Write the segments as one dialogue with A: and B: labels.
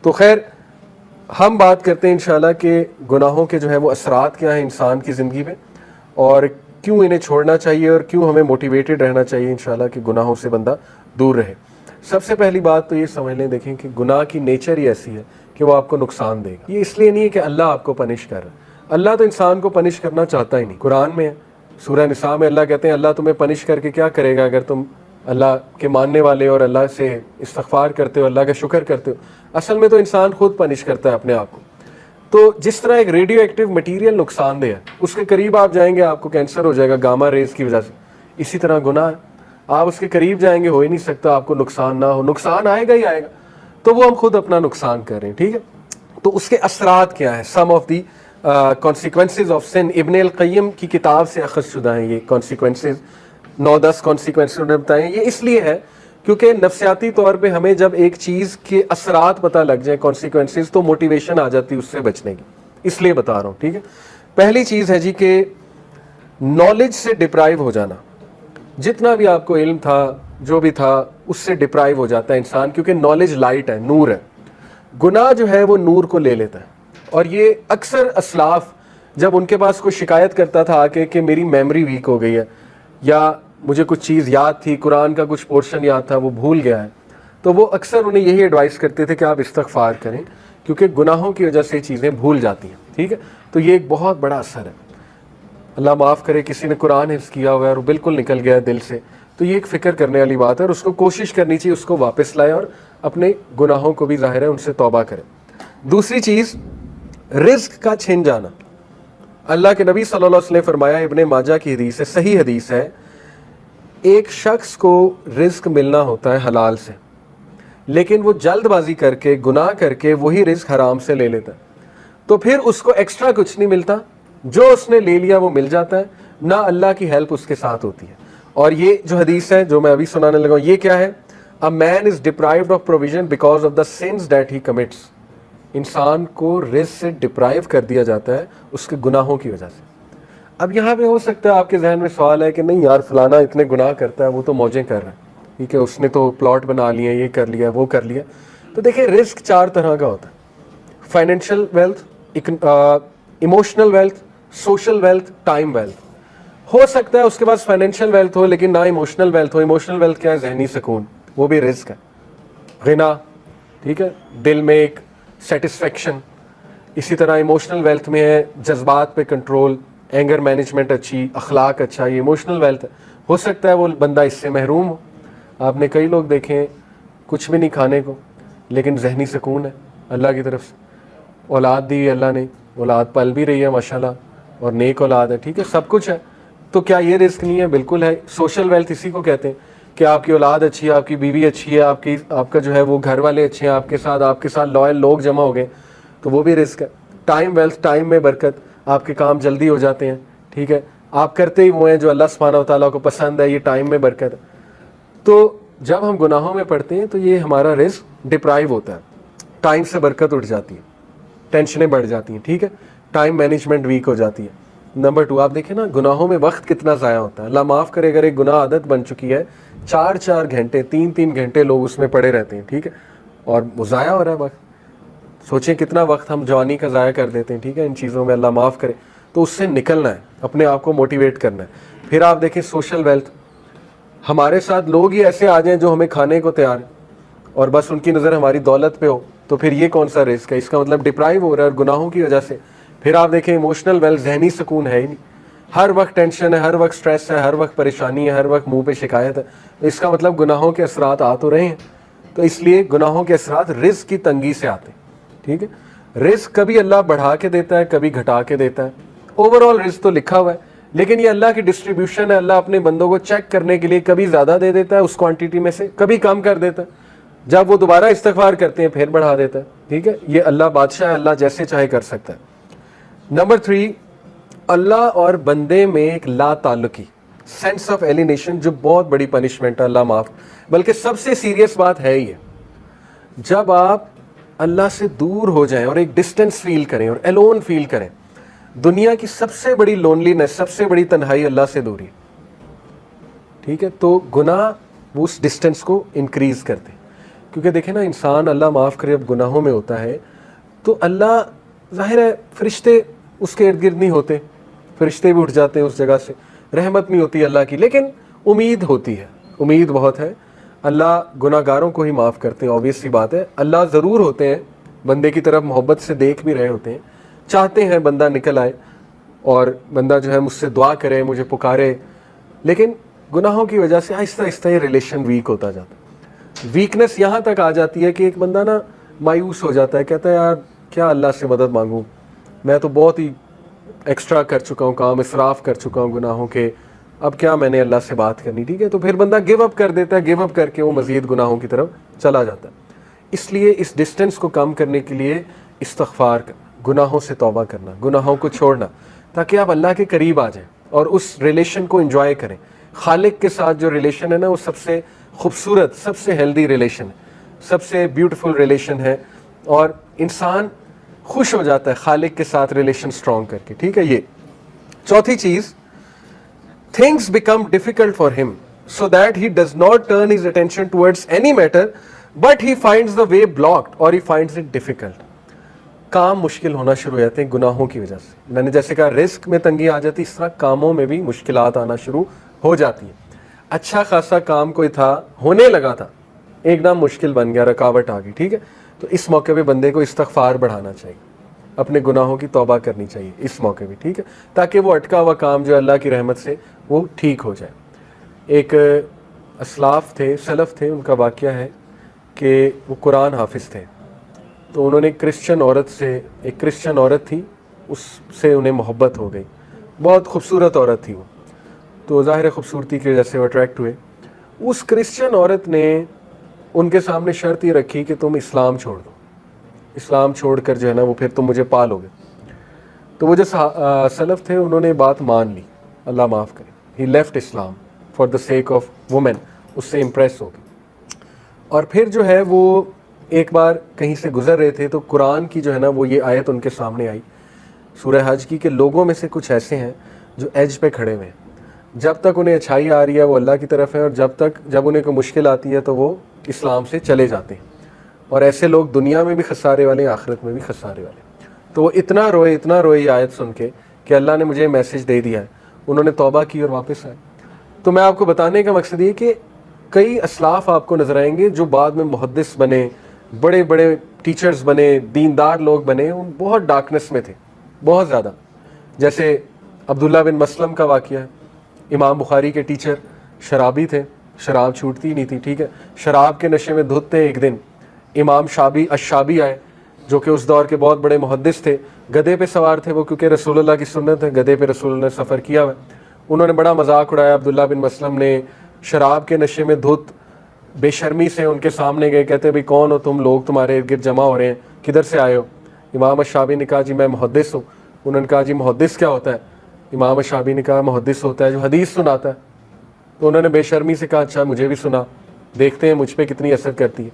A: تو خیر ہم بات کرتے ہیں انشاءاللہ کہ گناہوں کے جو ہے وہ اثرات کیا ہیں انسان کی زندگی میں، اور کیوں انہیں چھوڑنا چاہیے اور کیوں ہمیں موٹیویٹڈ رہنا چاہیے انشاءاللہ کہ گناہوں سے بندہ دور رہے۔ سب سے پہلی بات تو یہ سمجھ لیں، دیکھیں کہ گناہ کی نیچر ہی ایسی ہے کہ وہ آپ کو نقصان دے گا۔ یہ اس لیے نہیں ہے کہ اللہ آپ کو پنش کر رہا ہے، اللہ تو انسان کو پنش کرنا چاہتا ہی نہیں۔ قرآن میں سورہ نساء میں اللہ کہتے ہیں اللہ تمہیں پنش کر کے کیا کرے گا اگر تم اللہ کے ماننے والے اور اللہ سے استغفار کرتے ہو، اللہ کا شکر کرتے ہو۔ اصل میں تو انسان خود پنش کرتا ہے اپنے آپ کو۔ تو جس طرح ایک ریڈیو ایکٹیو مٹیریل نقصان دہ ہے، اس کے قریب آپ جائیں گے آپ کو کینسر ہو جائے گا گاما ریز کی وجہ سے، اسی طرح گناہ ہے، آپ اس کے قریب جائیں گے ہو ہی نہیں سکتا آپ کو نقصان نہ ہو، نقصان آئے گا ہی آئے گا، تو وہ ہم خود اپنا نقصان کر رہے ہیں، ٹھیک ہے۔ تو اس کے اثرات کیا ہیں، سم of the consequences of sun, ابن القیم کی کتاب سے اخذ شدہ ہیں یہ کانسیکوینسز، 9-10 کانسیکوینسز انہوں نے بتائے ہیں۔ یہ اس لیے ہے کیونکہ نفسیاتی طور پہ ہمیں جب ایک چیز کے اثرات پتہ لگ جائیں کانسیکوینسز، تو موٹیویشن آ جاتی ہے اس سے بچنے کی، اس لیے بتا رہا ہوں، ٹھیک ہے۔ پہلی چیز ہے جی کہ نالج سے ڈپرائیو ہو جانا، جتنا بھی آپ کو علم تھا جو بھی تھا اس سے ڈپرائیو ہو جاتا ہے انسان، کیونکہ نالج لائٹ ہے، نور ہے۔ گناہ جو ہے وہ نور کو لے لیتا ہے، اور یہ اکثر اسلاف جب ان کے پاس کوئی شکایت کرتا تھا آ کے کہ میری میموری ویک ہو گئی ہے، یا مجھے کچھ چیز یاد تھی، قرآن کا کچھ پورشن یاد تھا وہ بھول گیا ہے، تو وہ اکثر انہیں یہی ایڈوائس کرتے تھے کہ آپ استغفار کریں، کیونکہ گناہوں کی وجہ سے یہ چیزیں بھول جاتی ہیں، ٹھیک ہے۔ تو یہ ایک بہت بڑا اثر ہے۔ اللہ معاف کرے کسی نے قرآن حفظ کیا ہوا ہے اور وہ بالکل نکل گیا ہے دل سے، تو یہ ایک فکر کرنے والی بات ہے، اور اس کو کوشش کرنی چاہیے اس کو واپس لائے اور اپنے گناہوں کو بھی ظاہر ہے ان سے توبہ کرے۔ دوسری چیز، رزق کا چھن جانا۔ اللہ کے نبی صلی اللہ علیہ وسلم نے فرمایا، ابن ماجہ کی حدیث ہے، صحیح حدیث ہے، ایک شخص کو رزق ملنا ہوتا ہے حلال سے، لیکن وہ جلد بازی کر کے گناہ کر کے وہی رزق حرام سے لے لیتا ہے، تو پھر اس کو ایکسٹرا کچھ نہیں ملتا، جو اس نے لے لیا وہ مل جاتا ہے، نہ اللہ کی ہیلپ اس کے ساتھ ہوتی ہے۔ اور یہ جو حدیث ہے جو میں ابھی سنانے لگا ہوں، یہ کیا ہے؟ A man is deprived of provision because of the sins that he commits۔ انسان کو رزق سے ڈپرائیو کر دیا جاتا ہے اس کے گناہوں کی وجہ سے۔ اب یہاں پہ ہو سکتا ہے آپ کے ذہن میں سوال ہے کہ نہیں یار فلانا اتنے گناہ کرتا ہے، وہ تو موجیں کر رہا ہے، ٹھیک ہے، اس نے تو پلاٹ بنا لیا، یہ کر لیا وہ کر لیا۔ تو دیکھیں رزق 4 طرح کا ہوتا ہے، financial wealth, emotional wealth, social wealth, time wealth. ہو سکتا ہے اس کے پاس فائنینشیل ویلتھ ہو لیکن نہ ایموشنل ویلتھ ہو۔ ایموشنل ویلتھ کیا ہے؟ ذہنی سکون، وہ بھی رزق ہے، غنا، ٹھیک ہے، دل میں ایک سیٹسفیکشن۔ اسی طرح ایموشنل ویلتھ میں ہے جذبات پہ کنٹرول، اینگر مینجمنٹ اچھی، اخلاق اچھا، یہ ایموشنل ویلتھ ہے۔ ہو سکتا ہے وہ بندہ اس سے محروم ہو۔ آپ نے کئی لوگ دیکھیں کچھ بھی نہیں کھانے کو لیکن ذہنی سکون ہے اللہ کی طرف سے، اولاد دی ہے اللہ نے، اولاد پل بھی رہی ہے ماشاءاللہ، اور نیک اولاد ہے، ٹھیک ہے، سب کچھ ہے، تو کیا یہ رزق نہیں ہے؟ بالکل ہے۔ سوشل ویلتھ اسی کو کہتے ہیں کہ آپ کی اولاد اچھی ہے، آپ کی بیوی اچھی ہے، آپ کا جو ہے وہ گھر والے اچھے ہیں، آپ کے ساتھ لوائل لوگ جمع ہو گئے، تو وہ بھی رزق ہے۔ ٹائم ویلتھ، ٹائم میں برکت، آپ کے کام جلدی ہو جاتے ہیں، ٹھیک ہے، آپ کرتے ہی وہ ہیں جو اللہ سبحانہ و تعالیٰ کو پسند ہے، یہ ٹائم میں برکت ہے۔ تو جب ہم گناہوں میں پڑتے ہیں تو یہ ہمارا رزق ڈپرائیو ہوتا ہے، ٹائم سے برکت اٹھ جاتی ہے، ٹینشنیں بڑھ جاتی ہیں، ٹھیک ہے، ٹائم مینجمنٹ ویک ہو جاتی ہے۔ نمبر 2، آپ دیکھیں نا گناہوں میں وقت کتنا ضائع ہوتا ہے۔ اللہ معاف کرے اگر ایک گناہ عادت بن چکی ہے، 4 گھنٹے 3 گھنٹے لوگ اس میں پڑے رہتے ہیں، ٹھیک ہے، اور وہ ضائع ہو رہا ہے وقت۔ سوچیں کتنا وقت ہم جوانی کا ضائع کر دیتے ہیں، ٹھیک ہے، ان چیزوں میں، اللہ معاف کرے۔ تو اس سے نکلنا ہے، اپنے آپ کو موٹیویٹ کرنا ہے۔ پھر آپ دیکھیں سوشل ویلتھ، ہمارے ساتھ لوگ ہی ایسے آ جائیں جو ہمیں کھانے کو تیار ہیں اور بس ان کی نظر ہماری دولت پہ ہو، تو پھر یہ کون سا رزق ہے؟ اس کا مطلب ڈپرائیو ہو رہا ہے اور گناہوں کی وجہ سے۔ پھر آپ دیکھیں ایموشنل ویلتھ، ذہنی سکون ہے ہی نہیں، ہر وقت ٹینشن ہے، ہر وقت سٹریس ہے، ہر وقت پریشانی ہے، ہر وقت منہ پہ شکایت ہے، اس کا مطلب گناہوں کے اثرات آ تو رہے ہیں۔ تو اس لیے گناہوں کے اثرات رزق کی تنگی سے آتے ہیں، ٹھیک ہے۔ رزق کبھی اللہ بڑھا کے دیتا ہے، کبھی گھٹا کے دیتا ہے، اوور آل رزق تو لکھا ہوا ہے، لیکن یہ اللہ کی ڈسٹریبیوشن ہے۔ اللہ اپنے بندوں کو چیک کرنے کے لیے کبھی زیادہ دے دیتا ہے اس کوانٹٹی میں سے، کبھی کم کر دیتا ہے، جب وہ دوبارہ استغفار کرتے ہیں پھر بڑھا دیتا ہے، ٹھیک ہے۔ یہ اللہ بادشاہ ہے، اللہ جیسے چاہے کر سکتا ہے۔ نمبر 3، اللہ اور بندے میں ایک لا تعلقی، سینس آف ایلینیشن، جو بہت بڑی پنشمنٹ ہے، اللہ معاف، بلکہ سب سے سیریس بات ہے یہ، جب آپ اللہ سے دور ہو جائیں اور ایک ڈسٹینس فیل کریں اور الون فیل کریں۔ دنیا کی سب سے بڑی لونلینس، سب سے بڑی تنہائی اللہ سے دوری، ٹھیک ہے۔ تو گناہ وہ اس ڈسٹینس کو انکریز کرتے ہیں۔ کیونکہ دیکھیں نا انسان اللہ معاف کرے اب گناہوں میں ہوتا ہے تو اللہ ظاہر ہے فرشتے اس کے ارد گرد نہیں ہوتے, فرشتے بھی اٹھ جاتے ہیں اس جگہ سے, رحمت نہیں ہوتی اللہ کی, لیکن امید ہوتی ہے, امید بہت ہے. اللہ گناہ گاروں کو ہی معاف کرتے ہیں, obvious سی بات ہے. اللہ ضرور ہوتے ہیں بندے کی طرف محبت سے دیکھ بھی رہے ہوتے ہیں, چاہتے ہیں بندہ نکل آئے اور بندہ جو ہے مجھ سے دعا کرے, مجھے پکارے, لیکن گناہوں کی وجہ سے آہستہ آہستہ یہ ریلیشن ویک ہوتا جاتا ہے. ویکنس یہاں تک آ جاتی ہے کہ ایک بندہ نا مایوس ہو جاتا ہے, کہتا ہے یار کیا اللہ سے مدد مانگوں, میں تو بہت ہی ایکسٹرا کر چکا ہوں, کام اسراف کر چکا ہوں گناہوں کے, اب کیا میں نے اللہ سے بات کرنی. ٹھیک ہے, تو پھر بندہ گیو اپ کر دیتا ہے, گیو اپ کر کے وہ مزید گناہوں کی طرف چلا جاتا ہے. اس لیے اس ڈسٹینس کو کم کرنے کے لیے استغفار کرنا, گناہوں سے توبہ کرنا, گناہوں کو چھوڑنا, تاکہ آپ اللہ کے قریب آ جائیں اور اس ریلیشن کو انجوائے کریں. خالق کے ساتھ جو ریلیشن ہے نا وہ سب سے خوبصورت, سب سے ہیلدی ریلیشن ہے, سب سے بیوٹیفل ریلیشن ہے, اور انسان خوش ہو جاتا ہے خالق کے ساتھ ریلیشن سٹرونگ کر کے. ٹھیک ہے, یہ چوتھی چیز, things become difficult for him so that he does not turn his attention towards any matter but he finds the way blocked or he finds it difficult. کام مشکل ہونا شروع ہو جاتے ہیں گناہوں کی وجہ سے. میں نے جیسے کہا رزق میں تنگی آ جاتی, اس طرح کاموں میں بھی مشکلات آنا شروع ہو جاتی ہیں. اچھا خاصا کام کوئی تھا, ہونے لگا تھا, ایک دم مشکل بن گیا, رکاوٹ آ گئی. ٹھیک ہے, تو اس موقع پہ بندے کو استغفار بڑھانا چاہیے, اپنے گناہوں کی توبہ کرنی چاہیے اس موقع پہ. ٹھیک ہے, تاکہ وہ اٹکا ہوا کام جو اللہ کی رحمت سے وہ ٹھیک ہو جائے. ایک اسلاف تھے, سلف تھے, ان کا واقعہ ہے کہ وہ قرآن حافظ تھے, تو انہوں نے ایک کرسچن عورت تھی, اس سے انہیں محبت ہو گئی, بہت خوبصورت عورت تھی وہ, تو ظاہر خوبصورتی کی وجہ سے وہ اٹریکٹ ہوئے. اس کرسچن عورت نے ان کے سامنے شرط یہ رکھی کہ تم اسلام چھوڑ دو, اسلام چھوڑ کر جو ہے نا وہ پھر تم مجھے پالو گے. تو وہ جو سلف تھے انہوں نے بات مان لی, اللہ معاف کرے, ہی left Islam for the sake of women, اس سے امپریس ہو گئی. اور پھر جو ہے وہ ایک بار کہیں سے گزر رہے تھے تو قرآن کی جو ہے نا وہ یہ آیت ان کے سامنے آئی سورہ حج کی, کہ لوگوں میں سے کچھ ایسے ہیں جو ایج پہ کھڑے ہوئے ہیں, جب تک انہیں اچھائی آ رہی ہے وہ اللہ کی طرف ہے, اور جب انہیں کوئی مشکل آتی ہے تو وہ اسلام سے چلے جاتے ہیں, اور ایسے لوگ دنیا میں بھی خسارے والے ہیں, آخرت میں بھی خسارے والے. تو وہ اتنا روئے یہ آیت سن کے کہ اللہ نے مجھے میسج دے دیا ہے. انہوں نے توبہ کی اور واپس آئے. تو میں آپ کو بتانے کا مقصد یہ کہ کئی اسلاف آپ کو نظر آئیں گے جو بعد میں محدث بنے, بڑے بڑے ٹیچرز بنے, دیندار لوگ بنے, ان بہت ڈارکنس میں تھے, بہت زیادہ. جیسے عبداللہ بن مسلم کا واقعہ ہے, امام بخاری کے ٹیچر, شرابی تھے, شراب چھوٹتی ہی نہیں تھی. ٹھیک ہے, شراب کے نشے میں دھوتے. ایک دن امام الشابی آئے جو کہ اس دور کے بہت بڑے محدث تھے, گدھے پہ سوار تھے وہ, کیونکہ رسول اللہ کی سنت ہے, گدھے پہ رسول اللہ نے سفر کیا ہوا. انہوں نے بڑا مذاق اڑایا عبداللہ بن مسلم نے, شراب کے نشے میں دھت بے شرمی سے ان کے سامنے گئے, کہتے بھئی کون ہو تم, لوگ تمہارے ارد گرد جمع ہو رہے ہیں, کدھر سے آئے ہو؟ امام الشابی نے کہا جی میں محدث ہوں. انہوں نے کہا جی محدث کیا ہوتا ہے؟ امام الشابی نے کہا محدث ہوتا ہے جو حدیث سناتا ہے. تو انہوں نے بے شرمی سے کہا اچھا مجھے بھی سنا, دیکھتے ہیں مجھ پہ کتنی اثر کرتی ہے.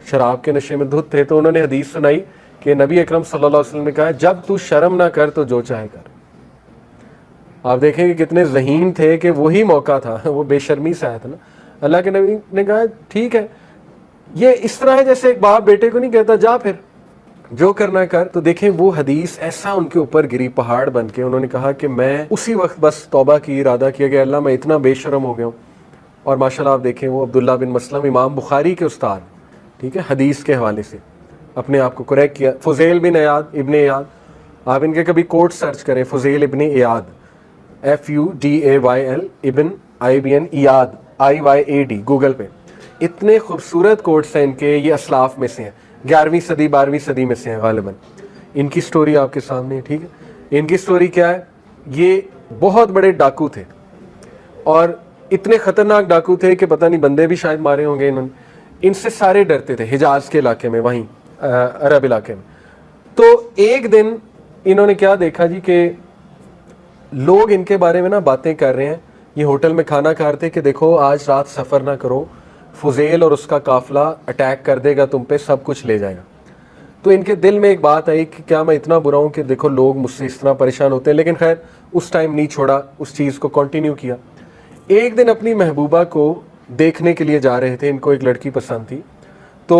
A: شراب کے نشے میں دھت تھے, تو انہوں نے حدیث سنائی کہ نبی اکرم صلی اللہ علیہ وسلم نے کہا جب تو شرم نہ کر تو جو چاہے کر. آپ دیکھیں کہ کتنے ذہین تھے کہ وہی موقع تھا, وہ بے شرمی سے آیا تھا نا. اللہ کے نبی نے کہا ٹھیک ہے, یہ اس طرح ہے جیسے ایک باپ بیٹے کو نہیں کہتا جا پھر جو کرنا کر. تو دیکھیں وہ حدیث ایسا ان کے اوپر گری پہاڑ بن کے. انہوں نے کہا کہ میں اسی وقت بس توبہ کی, ارادہ کیا کہ اللہ میں اتنا بے شرم ہو گیا ہوں. اور ماشاءاللہ آپ دیکھیں وہ عبداللہ بن مسلم امام بخاری کے استاد, ٹھیک ہے, حدیث کے حوالے سے اپنے آپ کو کریکٹ کیا. فضیل بن ایاد, ابن ایاد, آپ ان کے کبھی کوٹ سرچ کریں, فضیل ابن ایاد, FUDAYL ابن IBN ایاد IYAD, گوگل پہ. اتنے خوبصورت کوٹس ہیں ان کے, یہ اسلاف میں سے ہیں, 11ویں صدی 12ویں صدی میں سے ہیں غالباً. ان کی سٹوری آپ کے سامنے ہے. ٹھیک ہے, ان کی سٹوری کیا ہے, یہ بہت بڑے ڈاکو تھے, اور اتنے خطرناک ڈاکو تھے کہ پتہ نہیں بندے بھی شاید مارے ہوں گے انہوں نے. ان سے سارے ڈرتے تھے حجاز کے علاقے میں, وہیں عرب علاقے میں. تو ایک دن انہوں نے کیا دیکھا جی کہ لوگ ان کے بارے میں نا باتیں کر رہے ہیں, یہ ہوٹل میں کھانا کھا رہے تھے کہ دیکھو آج رات سفر نہ کرو, فضیل اور اس کا قافلہ اٹیک کر دے گا تم پہ, سب کچھ لے جائے گا. تو ان کے دل میں ایک بات آئی کہ کیا میں اتنا برا ہوں کہ دیکھو لوگ مجھ سے اس طرح پریشان ہوتے ہیں. لیکن خیر اس ٹائم نہیں چھوڑا, اس چیز کو کنٹینیو کیا. ایک دن اپنی محبوبہ کو دیکھنے کے لیے جا رہے تھے, ان کو ایک لڑکی پسند تھی, تو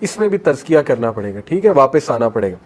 A: اس میں بھی تزکیہ کرنا پڑے گا, ٹھیک ہے, واپس آنا پڑے گا.